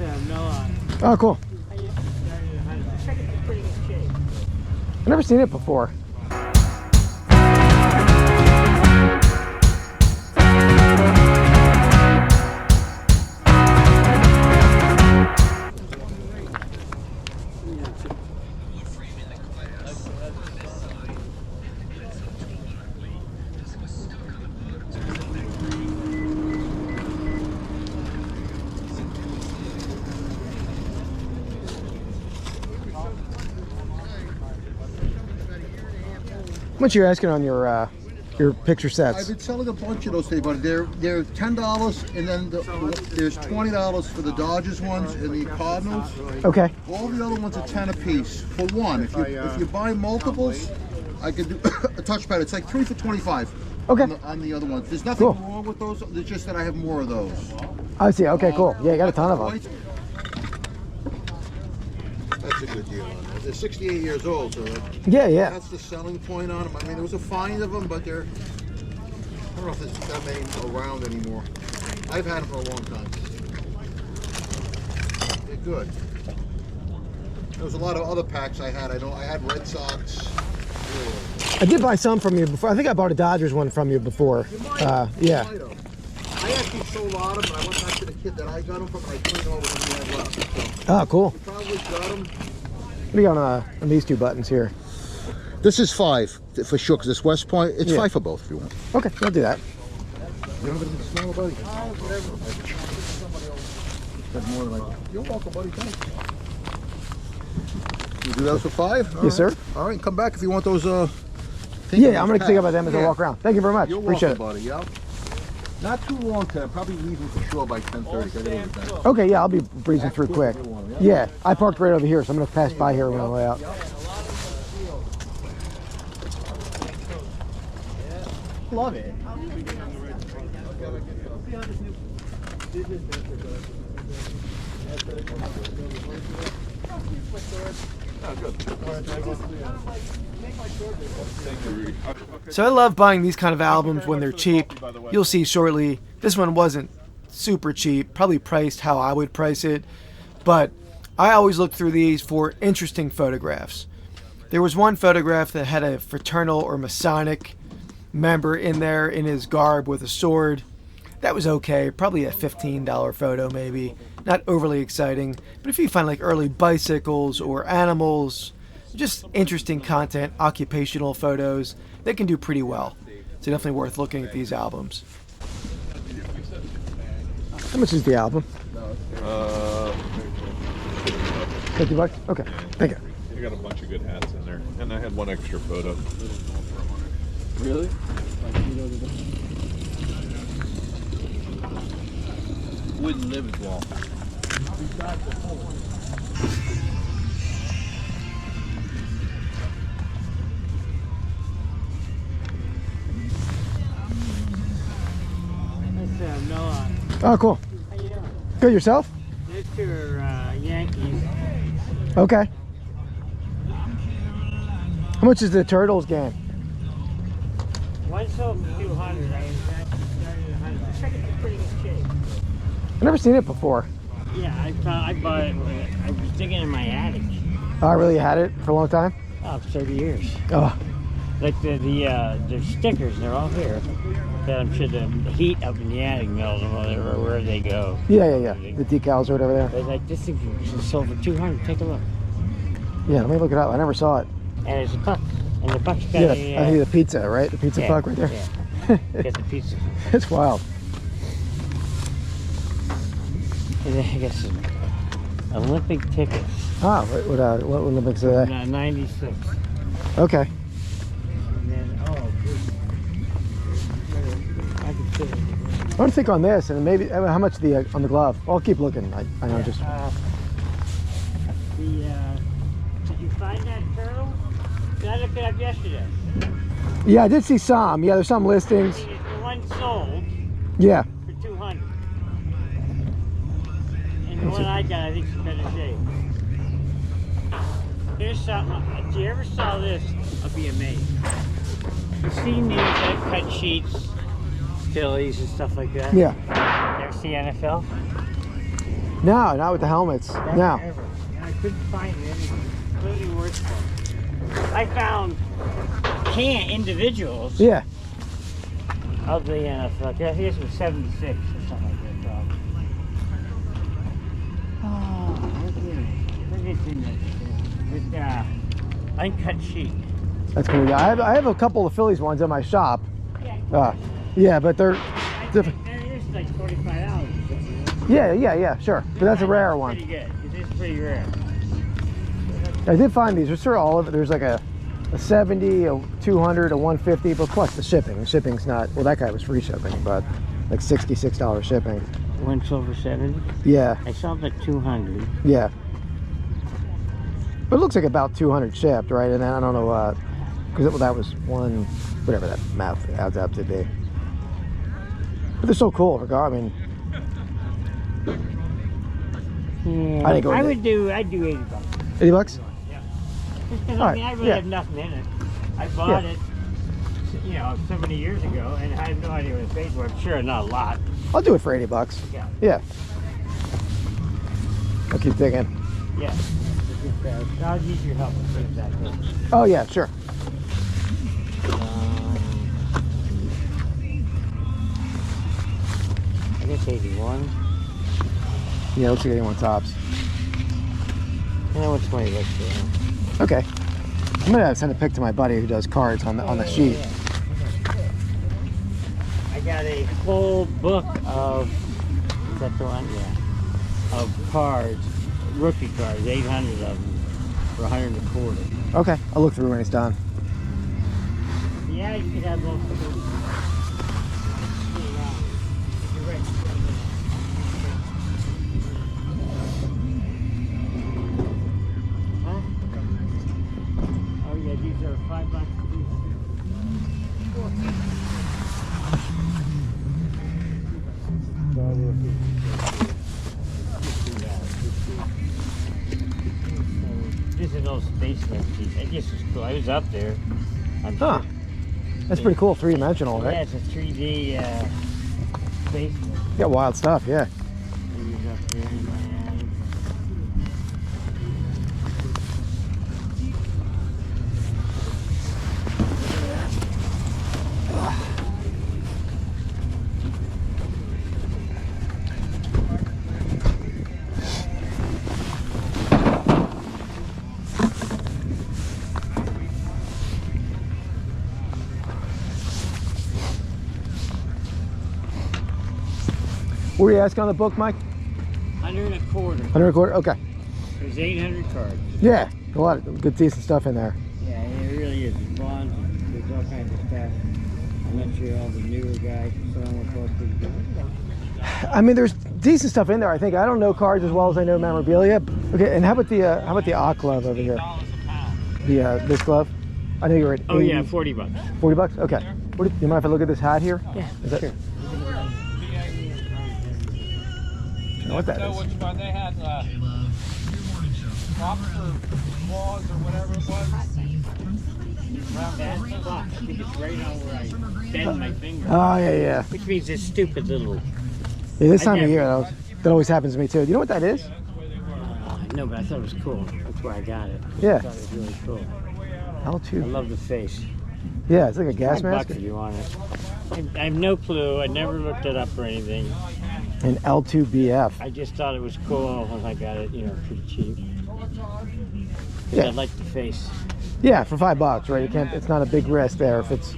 Oh, cool. I've never seen it before. How much are you asking on your picture sets? I've been selling a bunch of those today, but they're $10, and then there's $20 for the Dodgers ones and the Cardinals. Okay. All the other ones are 10 a piece for one. If you buy multiples, I could do a touchpad. It's like 3 for 25. Okay. On the other ones, there's nothing wrong with those. It's just that I have more of those. I see. Okay, cool. Yeah, you got a ton of them. That's a good deal on that. They're 68 years old, so yeah. That's the selling point on them. I mean, there was a find of them, but I don't know if there's that many around anymore. I've had them for a long time. They're good. There was a lot of other packs I had. I know I had Red Sox. I did buy some from you before. I think I bought a Dodgers one from you before. Yeah. I actually sold a lot of them, but I went back to the kid that I got them from, and I didn't know what he had left. So Oh, cool. you probably got them. What do you got on these two buttons here? This is 5 for sure, because it's West Point. It's 5 for both if you want. Okay, I'll do that. You have anything small, buddy? You're welcome, buddy. Thanks. You do those for 5? Yes, sir. All right, come back if you want those. Yeah, I'm going to think about them as I walk around. Thank you very much. You're Appreciate welcome, it. buddy. Yeah. Not too long today. I'm probably leaving for sure by 10:30. Okay, yeah, I'll be breezing through quick. Yeah, I parked right over here, so I'm going to pass by here on my way out. Love it. So I love buying these kind of albums when they're cheap. You'll see shortly. This one wasn't super cheap, probably priced how I would price it, but I always look through these for interesting photographs. There was one photograph that had a fraternal or Masonic member in there in his garb with a sword. That was okay, probably a $15 photo maybe, not overly exciting, but if you find like early bicycles or animals, just interesting content, occupational photos, they can do pretty well. So definitely worth looking at these albums. How much is the album? 50 bucks? Okay, thank you. I got a bunch of good hats in there, and I had one extra photo. Really? Wouldn't live as well. Oh, cool. How you doing? Good, yourself? These two are Yankees. Okay. How much is the Turtles game? One sold for 200. I think it's pretty good shape. I've never seen it before. Yeah, I bought it. I was digging in my attic. Oh, I really had it for a long time? Oh, 30 years. Oh, Like the stickers, they're all here. But I'm sure the heat up in the attic melts them wherever they go. yeah. The decals or whatever there. But like this thing sold for 200. Take a look. Yeah, let me look it up. I never saw it. And it's a puck. And the puck's got Yeah, a, I see the pizza, right? The pizza puck right there. Yeah. Get the pizza. It's wild. And then I guess Olympic tickets. Ah, what Olympics are they? 96. Okay. And then, I can fit it. I want to think on this, and maybe how much on the glove. Well, I'll keep looking. I know just. Did you find that turtle? Did I look it up yesterday? Yeah, I did see some. Yeah, there's some listings. The one sold Yeah. for 200. And the one I got, I think, is better shape. Here's something. If you ever saw this, I'll be amazed. You've seen these cut sheets, Phillies and stuff like that? Yeah. You ever see NFL? No, not with the helmets. Never, No. ever. And I couldn't find anything completely worthwhile. I found individuals Yeah. of the fuck, I think this was 76 or something like that. Probably. Oh, look at this uncut sheet. That's cool. Yeah, I have a couple of Phillies ones in my shop. Yeah, but they're different. That is like $45. Yeah, sure. But that's a rare one. Pretty good. It is pretty rare. I did find these. There's sort of all of it. There's like a 70, a 200, a 150, but plus the shipping. The shipping's not, well, that guy was free shipping, but like $66 shipping. One silver 70? Yeah. I saw it at 200. Yeah. But it looks like about 200 shipped, right? And then I don't know, because that was one, whatever that math adds up to be. But they're so cool. I mean, Yeah, I didn't go. I'd do $80. 80 bucks? Yeah. Just 'cause, All I mean, right, I really yeah. have nothing in it. I bought it, so many years ago, and I have no idea what it paid for. I'm sure not a lot. I'll do it for 80 bucks. Yeah. Yeah. I'll keep digging. Yeah. I'll use your help with things that way. Oh yeah, sure. I guess 81. Yeah, looks like 81 tops. And then what's 20 bucks for them? Okay. I'm gonna send a pic to my buddy who does cards on the sheet. I got a full book of, is that the one? Yeah. Of cards, rookie cards, 800 of them for 100 a quarter. Okay, I'll look through when it's done. Yeah, you could have those too. You're right. Huh? Oh yeah, these are $5 a piece. This is an old space piece. I guess it's cool. I was up there. I'm Huh. sure. That's pretty cool, three-dimensional, Yeah, right? it's a 3D space. You got wild stuff, yeah. He's up there in Miami. What were you asking on the book, Mike? 100 a quarter. 100 a quarter? Okay. There's 800 cards. Yeah, a lot of good, decent stuff in there. Yeah, it really is. It's bonds. There's all kinds of stuff. I'm not sure all the newer guys and so on will post it. I mean, there's decent stuff in there. I think I don't know cards as well as I know memorabilia. Okay, and how about the Ock glove over here? The this glove. I know you were at. Oh 80, yeah, 40 bucks. 40 bucks. Okay. You mind if I look at this hat here? Yeah, Is that, sure. I don't know what that is. Which one they had, lobster claws or whatever it was. Around that spot. I think it's right on where I bend my finger. Oh yeah. Which means this stupid little. Yeah, this I time of never- year that always happens to me too. Do you know what that is? No, but I thought it was cool. That's why I got it. Yeah. I thought it was really cool. I L2. love the face. Yeah, it's like a gas $5 mask. if you want it. I have no clue. I never looked it up or anything. And L2BF. I just thought it was cool when I got it, pretty cheap. Yeah. I like the face. Yeah, for $5, right? You can't. It's not a big risk there if it's.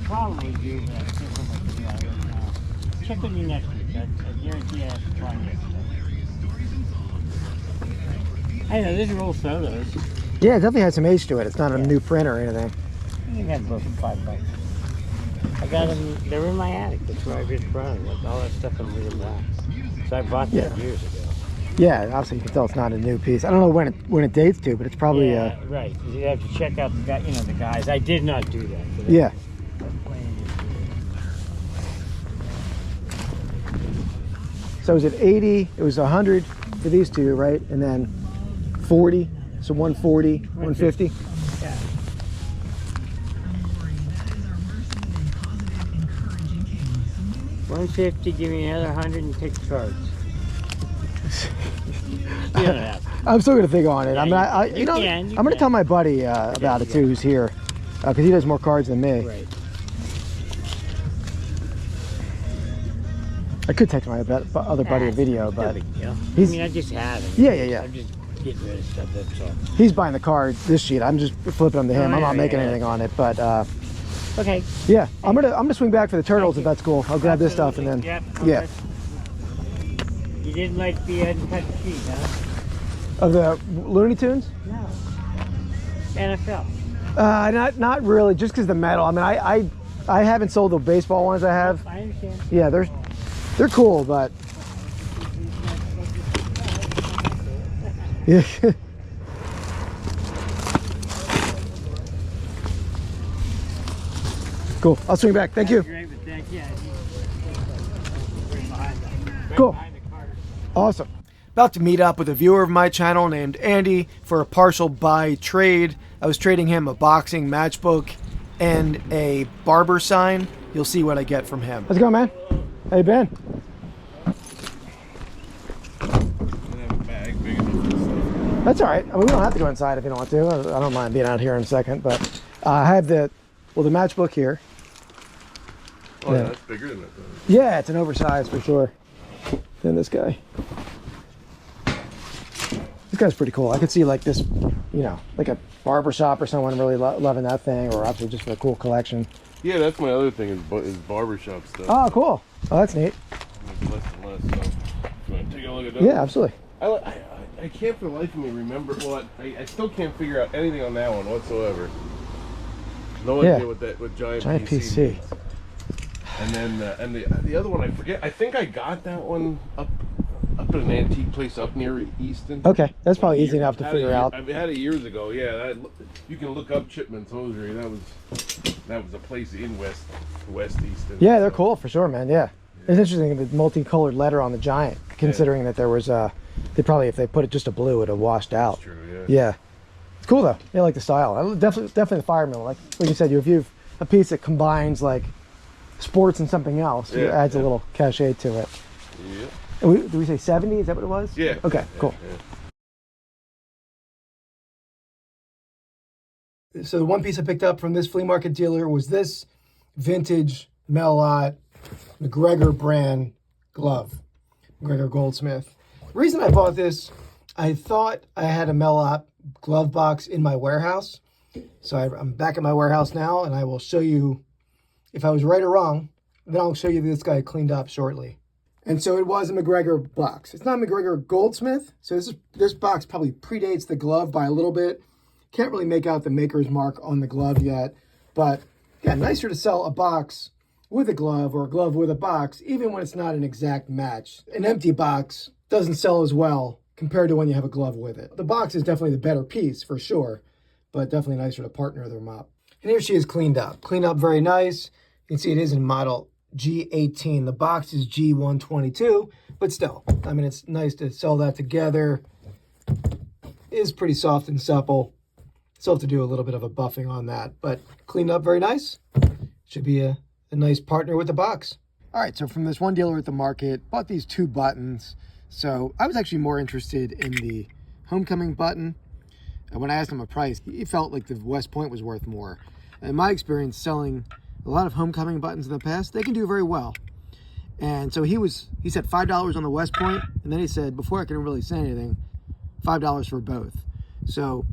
Probably do, but I can't remember the right now. Check with me next week. I guarantee I have to find it. I know, these are old photos. Yeah, it definitely has some age to it. It's not a new print or anything. I think I got both for $5. I got them, they were in my attic. That's where I just brought them. Like all that stuff in the black. So I bought that years ago. Yeah, obviously you can tell it's not a new piece. I don't know when it dates to, but it's probably. Yeah, right. You have to check out the guy, the guys. I did not do that. Yeah. So it was at 80, it was 100 for these two, right? And then 40, so 140, 150. Yeah. $150, give me another 100 and take the cards. You don't have to. I'm still gonna think on it. Yeah, I mean, you can, I'm gonna tell my buddy about it too, who's here, because he does more cards than me. Right. I could text my other buddy a video, No but big deal. he's- I mean, I just have it. Yeah. I'm just getting rid of stuff, that's all. he's buying the card, this sheet. I'm just flipping them to him. Oh, I'm not yeah, making yeah. anything on it, but Okay. yeah, I'm gonna swing back for the turtles if that's cool. I'll grab this stuff and then Yep. yeah. You didn't like the uncut sheet, huh? Of the Looney Tunes? No. NFL. Not really, just because the metal. I mean, I haven't sold the baseball ones I have. I understand. Yeah, they're cool, but yeah. Cool. I'll swing back. Thank you. Great, but thank you. Cool. Awesome. About to meet up with a viewer of my channel named Andy for a partial buy trade. I was trading him a boxing matchbook and a barber sign. You'll see what I get from him. How's it going, man? How you been? That's all right. I mean, we don't have to go inside if you don't want to. I don't mind being out here in a second, but I have the matchbook here. Oh, yeah, that's bigger than that, though. Yeah, it's an oversized for sure. Then this guy. This guy's pretty cool. I could see like this, you know, like a barber shop or someone really loving that thing, or actually just for a cool collection. Yeah, that's my other thing is barbershop stuff. Oh, cool. Oh, that's neat. Less and less. So, you want to take a look at that? Yeah, absolutely. I can't for the life of me remember what I still can't figure out anything on that one whatsoever. No idea what giant PC. means. And then and the other one I forget. I think I got that one up at an antique place up near Easton. Okay, that's probably easy enough to figure out. I had it years ago. Yeah, you can look up Chipman's Hosiery. That was a place in West Easton. Yeah, they're cool for sure, man. Yeah, it's interesting the multicolored letter on the giant, considering that there was they probably, if they put it just a blue, it would have washed out. That's true. Yeah, it's cool though. Yeah, I like the style. Definitely the fire mill. Like you said, if you have a piece that combines like sports and something else, it adds a little cachet to it. Yeah. And did we say 70? Is that what it was? Yeah. Okay, cool. Yeah. So the one piece I picked up from this flea market dealer was this vintage Melot McGregor brand glove, McGregor Goldsmith. The reason I bought this, I thought I had a Melot glove box in my warehouse. So I'm back at my warehouse now, and I will show you if I was right or wrong. Then I'll show you this guy cleaned up shortly. And so it was a McGregor box. It's not McGregor Goldsmith. So this box probably predates the glove by a little bit. Can't really make out the maker's mark on the glove yet. But yeah, nicer to sell a box with a glove or a glove with a box, even when it's not an exact match. An empty box doesn't sell as well compared to when you have a glove with it. The box is definitely the better piece for sure, but definitely nicer to partner them up. And here she is cleaned up. Cleaned up very nice. You can see it is in model G18. The box is G122, but still, I mean, it's nice to sell that together. It is pretty soft and supple. Still have to do a little bit of a buffing on that, but cleaned up very nice. Should be a nice partner with the box. All right, so from this one dealer at the market, bought these two buttons. So I was actually more interested in the homecoming button. And when I asked him a price, he felt like the West Point was worth more. In my experience selling a lot of homecoming buttons in the past, they can do very well. And so he said $5 on the West Point, and then he said, before I can really say anything, $5 for both. So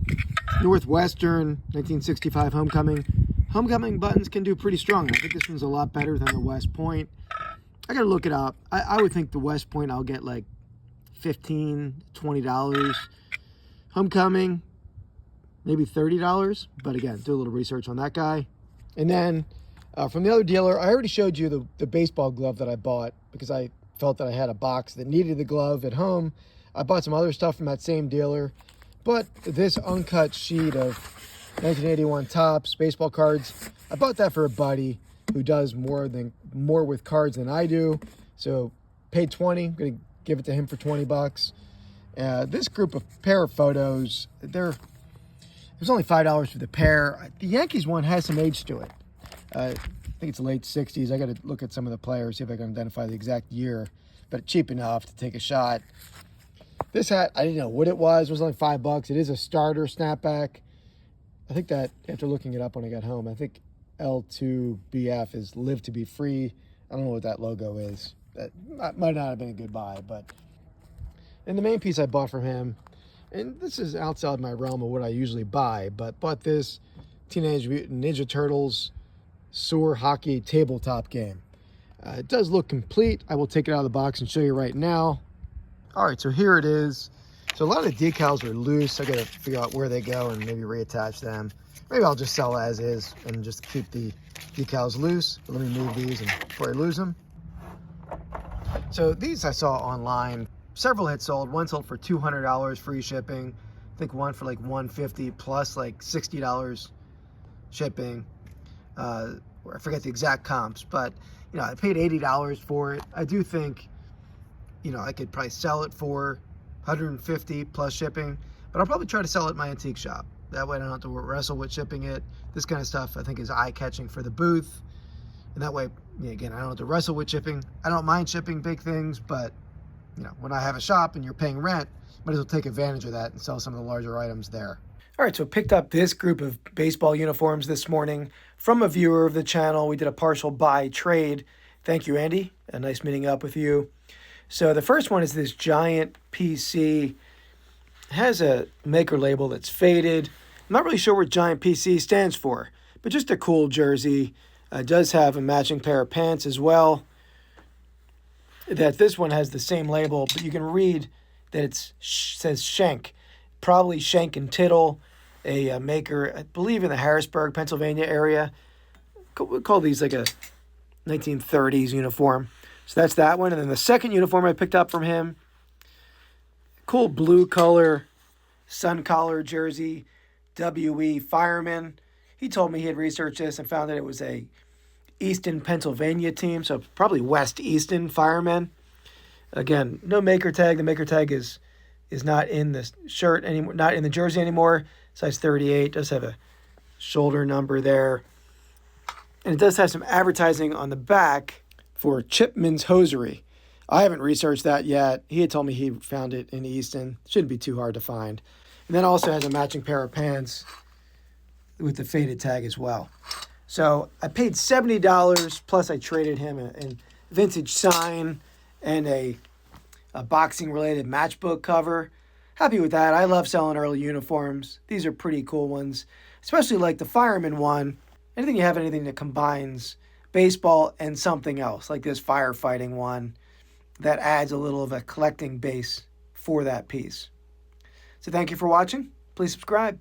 Northwestern 1965 homecoming buttons can do pretty strong. I think this one's a lot better than the West Point. I gotta look it up. I would think the West Point I'll get like $15, $20. Homecoming, maybe $30. But again, do a little research on that guy. And then from the other dealer, I already showed you the baseball glove that I bought because I felt that I had a box that needed the glove at home. I bought some other stuff from that same dealer, but this uncut sheet of 1981 Topps baseball cards, I bought that for a buddy who does more with cards than I do. So paid 20. I'm gonna give it to him for 20 bucks. This group of pair of photos, it was only $5 for the pair. The Yankees one has some age to it. I think it's the late 60s. I got to look at some of the players, see if I can identify the exact year, but cheap enough to take a shot. This hat, I didn't know what it was. It was only $5. It is a starter snapback. I think that, after looking it up when I got home, I think L2BF is Live to be Free. I don't know what that logo is. That might not have been a good buy, but... And the main piece I bought from him, and this is outside my realm of what I usually buy, but bought this Teenage Mutant Ninja Turtles Sewer Hockey tabletop game. It does look complete. I will take it out of the box and show you right now. All right, so here it is. So a lot of the decals are loose. I got to figure out where they go and maybe reattach them. Maybe I'll just sell as is and just keep the decals loose. But let me move these before I lose them. So these I saw online. Several had sold. One sold for $200 free shipping. I think one for like $150 plus like $60 shipping. I forget the exact comps, but you know, I paid $80 for it. I do think, you know, I could probably sell it for $150 plus shipping, but I'll probably try to sell it at my antique shop. That way I don't have to wrestle with shipping it. This kind of stuff I think is eye-catching for the booth. And that way, again, I don't have to wrestle with shipping. I don't mind shipping big things, but you know, when I have a shop and you're paying rent, might as well take advantage of that and sell some of the larger items there. All right, so picked up this group of baseball uniforms this morning from a viewer of the channel. We did a partial buy trade. Thank you, Andy. A nice meeting up with you. So the first one is this giant PC. It has a maker label that's faded. I'm not really sure what giant PC stands for, but just a cool jersey. It does have a matching pair of pants as well. That this one has the same label, but you can read that it says Schenk. Probably Schenk and Tittle, a maker, I believe, in the Harrisburg, Pennsylvania area. We'll call these like a 1930s uniform. So that's that one. And then the second uniform I picked up from him, cool blue color, sun collar jersey, WE Fireman. He told me he had researched this and found that it was a Easton, Pennsylvania team, so probably West Easton Firemen. Again, no maker tag. The maker tag is not in the shirt anymore, not in the jersey anymore. Size 38, does have a shoulder number there. And it does have some advertising on the back for Chipman's Hosiery. I haven't researched that yet. He had told me he found it in Easton. Shouldn't be too hard to find. And then also has a matching pair of pants with the faded tag as well. So I paid $70, plus I traded him a vintage sign and a boxing-related matchbook cover. Happy with that. I love selling early uniforms. These are pretty cool ones, especially like the fireman one. Anything that combines baseball and something else, like this firefighting one, that adds a little of a collecting base for that piece. So thank you for watching. Please subscribe.